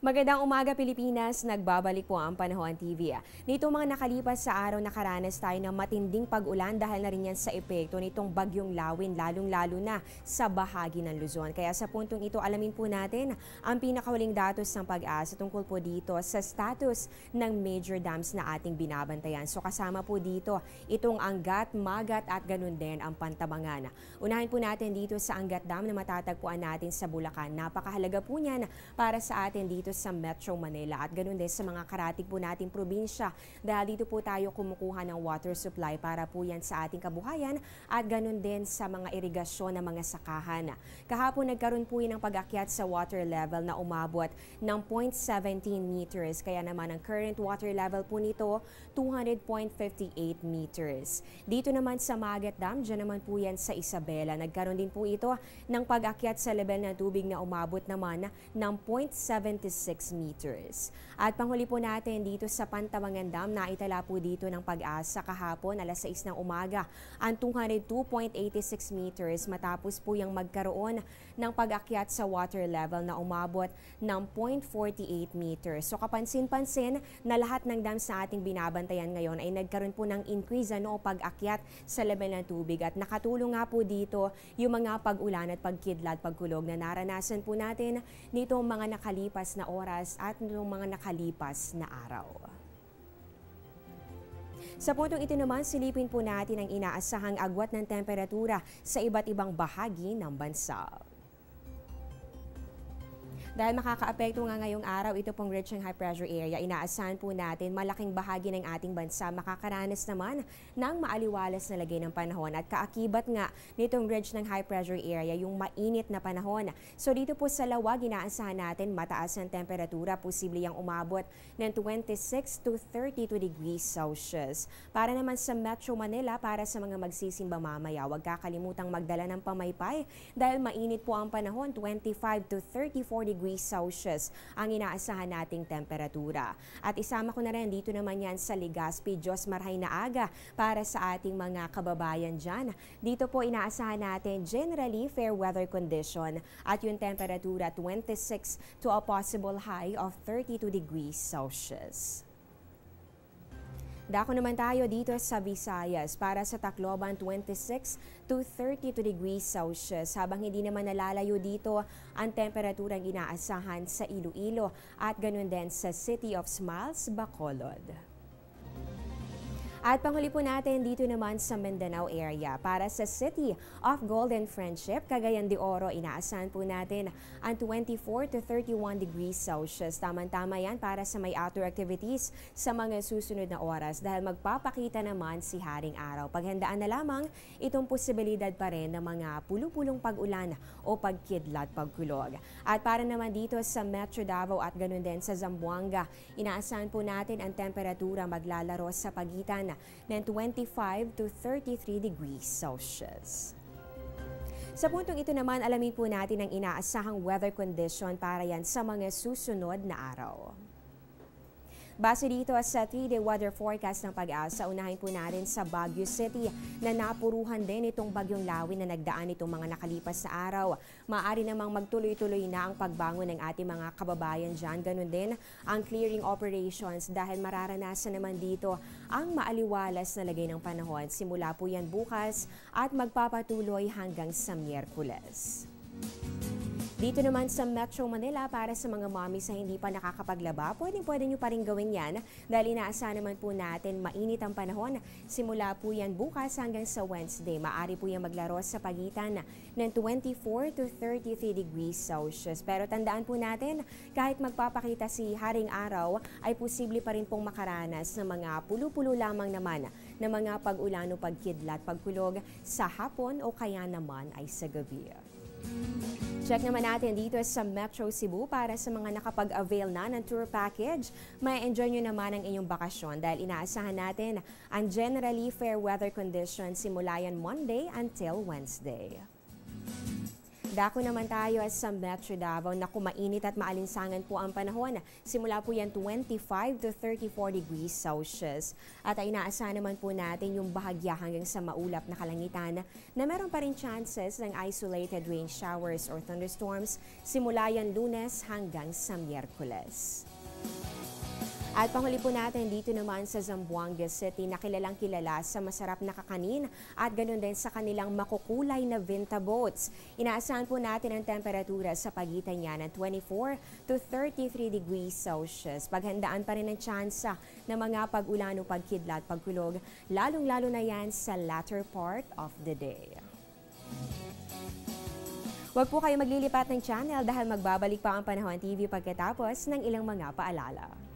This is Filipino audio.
Magandang umaga Pilipinas, nagbabalik po ang Panahon TV. Nito mga nakalipas sa araw nakaranas tayo ng matinding pag-ulan dahil na rin yan sa epekto nitong bagyong Lawin, lalong-lalo na sa bahagi ng Luzon. Kaya sa puntong ito, alamin po natin ang pinakahuling datos ng Pag-asa tungkol po dito sa status ng major dams na ating binabantayan. So kasama po dito itong Angat, Magat at ganun din ang Pantabangan. Unahin po natin dito sa Angat Dam na matatagpuan natin sa Bulacan. Napakahalaga po niyan para sa atin dito sa Metro Manila at ganoon din sa mga karatig po nating probinsya dahil dito po tayo kumukuha ng water supply para po yan sa ating kabuhayan at ganoon din sa mga irigasyon ng mga sakahan. Kahapon nagkaroon po yan ng pag-akyat sa water level na umabot ng 0.17 meters kaya naman ang current water level po nito 200.58 meters. Dito naman sa Magat Dam, dyan naman po yan sa Isabela. Nagkaroon din po ito ng pag-akyat sa level ng tubig na umabot naman ng 0.76 meters. At panghuli po natin dito sa Pantabangan Dam, naitala po dito ng Pag-asa kahapon alas 6 ng umaga ang 202.86 meters matapos po yung magkaroon ng pag-akyat sa water level na umabot ng 0.48 meters. So kapansin-pansin na lahat ng dams na ating binabantayan ngayon ay nagkaroon po ng increase o pag-akyat sa level ng tubig at nakatulong nga po dito yung mga pag-ulan at pagkidlat, pagkulog na naranasan po natin nitong mga nakalipas na oras at nitong mga nakalipas na araw. Sa puntong ito naman, silipin po natin ang inaasahang agwat ng temperatura sa iba't ibang bahagi ng bansa. Dahil makakaapekto nga ngayong araw ito pong rich and high pressure area, inaasahan po natin malaking bahagi ng ating bansa makakaranas naman ng maaliwalas na lagay ng panahon at kaakibat nga nitong rich ng high pressure area yung mainit na panahon. So dito po sa Lawag, inaasahan natin mataas ang temperatura, posible yang umabot ng 26 to 32 degrees Celsius. Para naman sa Metro Manila, para sa mga magsisimba mamaya, huwag kakalimutang magdala ng pamaypay dahil mainit po ang panahon, 25 to 34 degrees Celsius ang inaasahan nating temperatura. At isama ko na rin dito naman yan sa Legazpi, Diyos Marhay na aga para sa ating mga kababayan dyan. Dito po inaasahan natin generally fair weather condition at yung temperatura 26 to a possible high of 32 degrees Celsius. Dako naman tayo dito sa Visayas para sa Tacloban 26 to 32 degrees Celsius habang hindi naman nalalayo dito ang temperaturang inaasahan sa Iloilo at ganun din sa City of Smiles, Bacolod. At panghuli po natin dito naman sa Mindanao area para sa City of Golden Friendship, Cagayan de Oro, inaasahan po natin ang 24 to 31 degrees Celsius. Tama-tama yan para sa may outdoor activities sa mga susunod na oras dahil magpapakita naman si Haring Araw. Paghandaan na lamang itong posibilidad pa rin ng mga pulupulong pag-ulan o pagkidlat, pagkulog. At para naman dito sa Metro Davao at ganun din sa Zamboanga, inaasahan po natin ang temperatura maglalaro sa pagitan ng 25 to 33 degrees Celsius. Sa puntong ito naman, alamin po natin ang inaasahang weather condition para yan sa mga susunod na araw. Base dito sa 3-day weather forecast ng Pag-asa, unahin po natin sa Baguio City na napuruhan din itong bagyong Lawin na nagdaan itong mga nakalipas na araw. Maaari namang magtuloy-tuloy na ang pagbangon ng ating mga kababayan dyan. Ganun din ang clearing operations dahil mararanasan naman dito ang maaliwalas na lagay ng panahon. Simula po yan bukas at magpapatuloy hanggang sa Miyerkules. Dito naman sa Metro Manila, para sa mga mommies na hindi pa nakakapaglaba, pwede nyo pa rin gawin yan dahil inaasahan naman po natin mainit ang panahon. Simula po yan bukas hanggang sa Wednesday. Maaari po yan maglaro sa pagitan ng 24 to 33 degrees Celsius. Pero tandaan po natin, kahit magpapakita si Haring Araw, ay posible pa rin pong makaranas ng mga pulo-pulo lamang naman ng mga pag-ulan o pagkidlat, pagkulog sa hapon o kaya naman ay sa gabi. Check naman natin dito sa Metro Cebu para sa mga nakapag-avail na ng tour package. May enjoy nyo naman ang inyong bakasyon dahil inaasahan natin ang generally fair weather conditions simula yan Monday until Wednesday. Dako naman tayo sa Metro Davao na kumainit at maalinsangan po ang panahon. Simula po yan 25 to 34 degrees Celsius. At ay inaasahan naman po natin yung bahagya hanggang sa maulap na kalangitan na meron pa rin chances ng isolated rain showers or thunderstorms simula yan Lunes hanggang sa Miyerkules. At panghuli po natin dito naman sa Zamboanga City na kilalang kilala sa masarap na kakanin at ganoon din sa kanilang makukulay na Vinta boats. Inaasahan po natin ang temperatura sa pagitan niya ng 24 to 33 degrees Celsius. Paghandaan pa rin ang tsansa ng mga pag-ulan o pagkidlat, pagkulog, lalong-lalo na yan sa latter part of the day. Huwag po kayo maglilipat ng channel dahil magbabalik pa ang Panahon TV pagkatapos ng ilang mga paalala.